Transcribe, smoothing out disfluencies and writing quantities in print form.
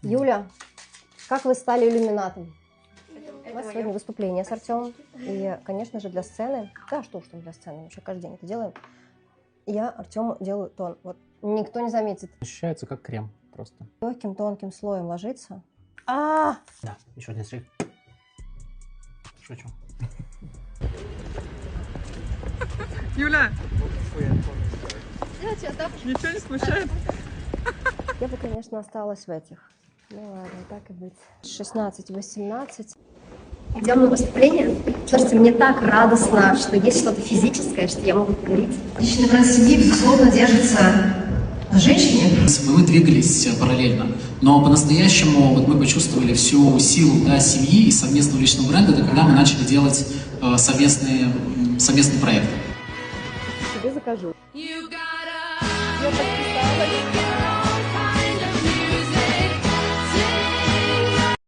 Юля, как вы стали иллюминатом? У нас сегодня выступление с Артемом. И, конечно же, для сцены, да, что уж там для сцены, мы еще каждый день это делаем. Я Артему делаю тон. Вот никто не заметит. Ощущается как крем просто. Легким тонким слоем ложится. Да, еще один штрих. Шучу. Юля! Ничего не смущает? Я бы, конечно, осталась в этих. Ну ладно, так и быть. 16-18. Идем на выступление. Слушайте, мне так радостно, что есть что-то физическое, что я могу говорить. Личный бренд семьи, безусловно, держится на женщине. Мы двигались параллельно, но по-настоящему вот мы почувствовали всю силу, да, семьи и совместного личного бренда, это когда мы начали делать совместный проект. Тебе закажу. Я подписалась.